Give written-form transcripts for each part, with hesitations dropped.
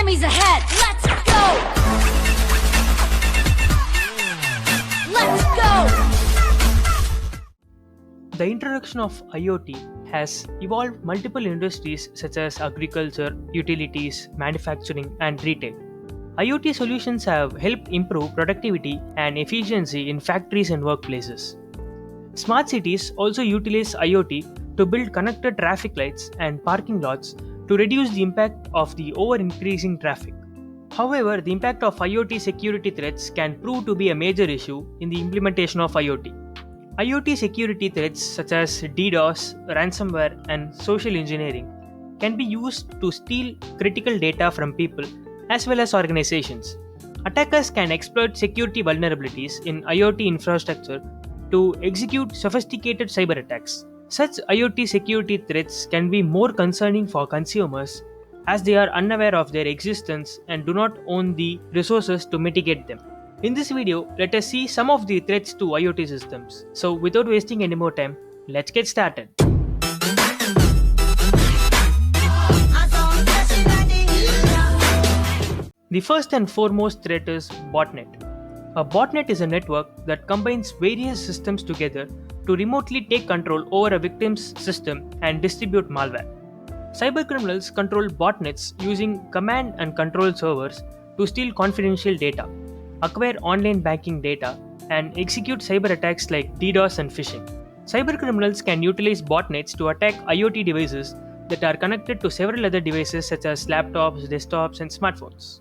Enemies ahead! Let's go! Let's go! The introduction of IoT has evolved multiple industries such as agriculture, utilities, manufacturing, and retail. IoT solutions have helped improve productivity and efficiency in factories and workplaces. Smart cities also utilize IoT to build connected traffic lights and parking lots to reduce the impact of the over increasing traffic. However, the impact of IoT security threats can prove to be a major issue in the implementation of IoT. IoT security threats such as DDoS, ransomware, and social engineering can be used to steal critical data from people as well as organizations. Attackers can exploit security vulnerabilities in IoT infrastructure to execute sophisticated cyber attacks. Such IoT security threats can be more concerning for consumers as they are unaware of their existence and do not own the resources to mitigate them. In this video, let us see some of the threats to IoT systems. So, without wasting any more time, let's get started. The first and foremost threat is botnet. A botnet is a network that combines various systems together to remotely take control over a victim's system and distribute malware. Cybercriminals control botnets using command and control servers to steal confidential data, acquire online banking data, and execute cyber attacks like DDoS and phishing. Cybercriminals can utilize botnets to attack IoT devices that are connected to several other devices such as laptops, desktops, and smartphones.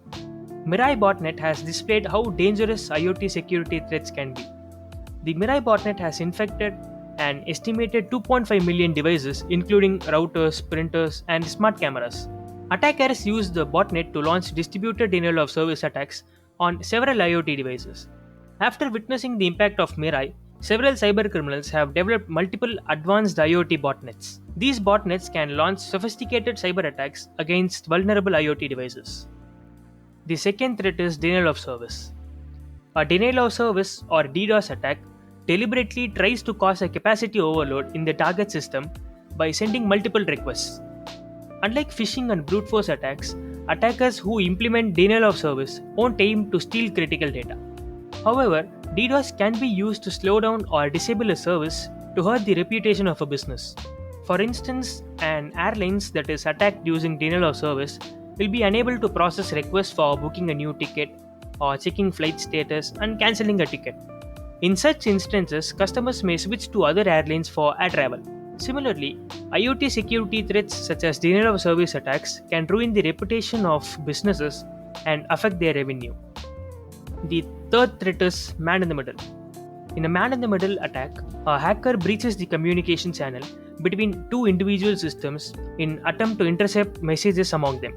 Mirai botnet has displayed how dangerous IoT security threats can be. The Mirai botnet has infected an estimated 2.5 million devices, including routers, printers, and smart cameras. Attackers use the botnet to launch distributed denial of service attacks on several IoT devices. After witnessing the impact of Mirai, several cybercriminals have developed multiple advanced IoT botnets. These botnets can launch sophisticated cyber attacks against vulnerable IoT devices. The second threat is denial of service. A denial of service or DDoS attack deliberately tries to cause a capacity overload in the target system by sending multiple requests. Unlike phishing and brute force attacks, attackers who implement denial of service won't aim to steal critical data. However, DDoS can be used to slow down or disable a service to hurt the reputation of a business. For instance, an airline that is attacked using denial of service will be unable to process requests for booking a new ticket or checking flight status and cancelling a ticket. In such instances, customers may switch to other airlines for air travel. Similarly, IoT security threats such as denial of service attacks can ruin the reputation of businesses and affect their revenue. The third threat is man in the middle. In a man in the middle attack, a hacker breaches the communication channel between two individual systems in attempt to intercept messages among them.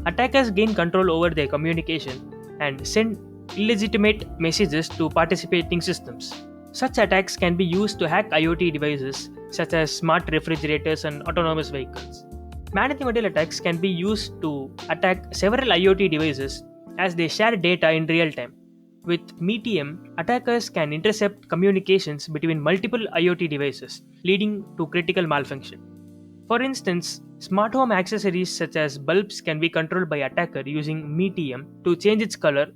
Attackers gain control over their communication and send illegitimate messages to participating systems. Such attacks can be used to hack IoT devices such as smart refrigerators and autonomous vehicles. Man-in-the-middle attacks can be used to attack several IoT devices as they share data in real time. With METM, attackers can intercept communications between multiple IoT devices, leading to critical malfunction. For instance, smart home accessories such as bulbs can be controlled by attacker using METM to change its color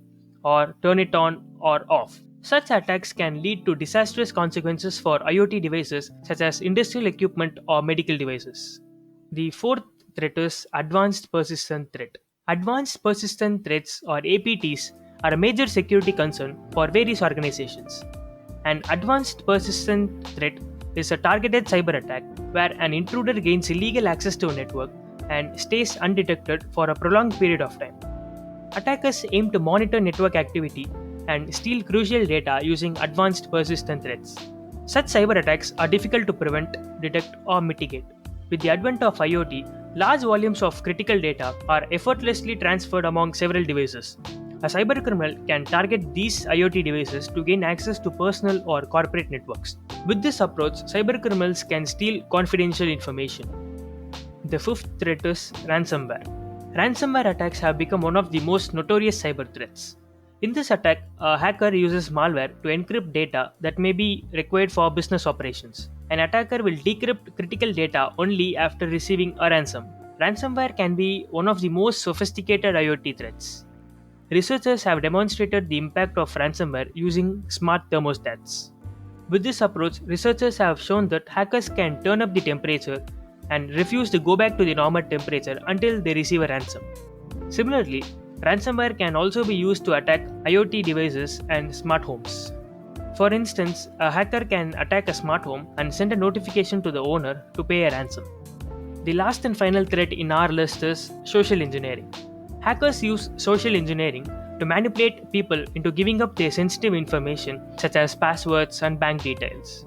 or turn it on or off. Such attacks can lead to disastrous consequences for IoT devices such as industrial equipment or medical devices. The fourth threat is Advanced Persistent Threat. Advanced Persistent Threats or APTs are a major security concern for various organizations. An Advanced Persistent Threat is a targeted cyber attack where an intruder gains illegal access to a network and stays undetected for a prolonged period of time. Attackers aim to monitor network activity and steal crucial data using advanced persistent threats. Such cyber attacks are difficult to prevent, detect, or mitigate. With the advent of IoT, large volumes of critical data are effortlessly transferred among several devices. A cybercriminal can target these IoT devices to gain access to personal or corporate networks. With this approach, cybercriminals can steal confidential information. The fifth threat is ransomware. Ransomware attacks have become one of the most notorious cyber threats. In this attack, a hacker uses malware to encrypt data that may be required for business operations. An attacker will decrypt critical data only after receiving a ransom. Ransomware can be one of the most sophisticated IoT threats. Researchers have demonstrated the impact of ransomware using smart thermostats. With this approach, researchers have shown that hackers can turn up the temperature and refuse to go back to the normal temperature until they receive a ransom. Similarly, ransomware can also be used to attack IoT devices and smart homes. For instance, a hacker can attack a smart home and send a notification to the owner to pay a ransom. The last and final threat in our list is social engineering. Hackers use social engineering to manipulate people into giving up their sensitive information such as passwords and bank details.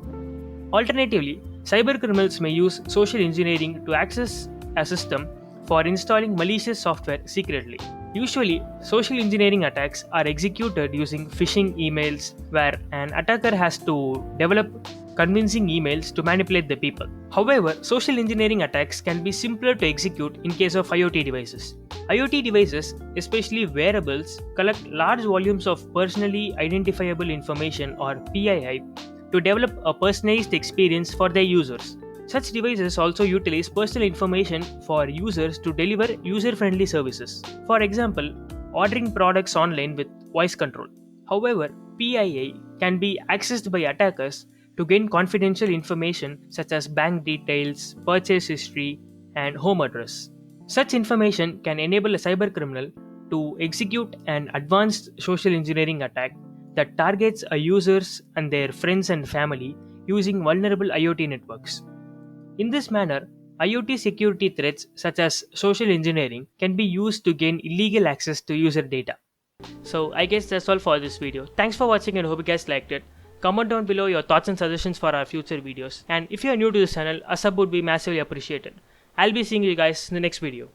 Alternatively, cybercriminals may use social engineering to access a system for installing malicious software secretly. Usually, social engineering attacks are executed using phishing emails where an attacker has to develop convincing emails to manipulate the people. However, social engineering attacks can be simpler to execute in case of IoT devices. IoT devices, especially wearables, collect large volumes of personally identifiable information or PII to develop a personalized experience for their users. Such devices also utilize personal information for users to deliver user-friendly services. For example, ordering products online with voice control. However, PII can be accessed by attackers to gain confidential information such as bank details, purchase history, and home address. Such information can enable a cybercriminal to execute an advanced social engineering attack that targets a users and their friends and family using vulnerable IoT networks. In this manner, IoT security threats such as social engineering can be used to gain illegal access to user data. So I guess that's all for this video. Thanks for watching and hope you guys liked it. Comment down below your thoughts and suggestions for our future videos. And if you are new to this channel, a sub would be massively appreciated. I'll be seeing you guys in the next video.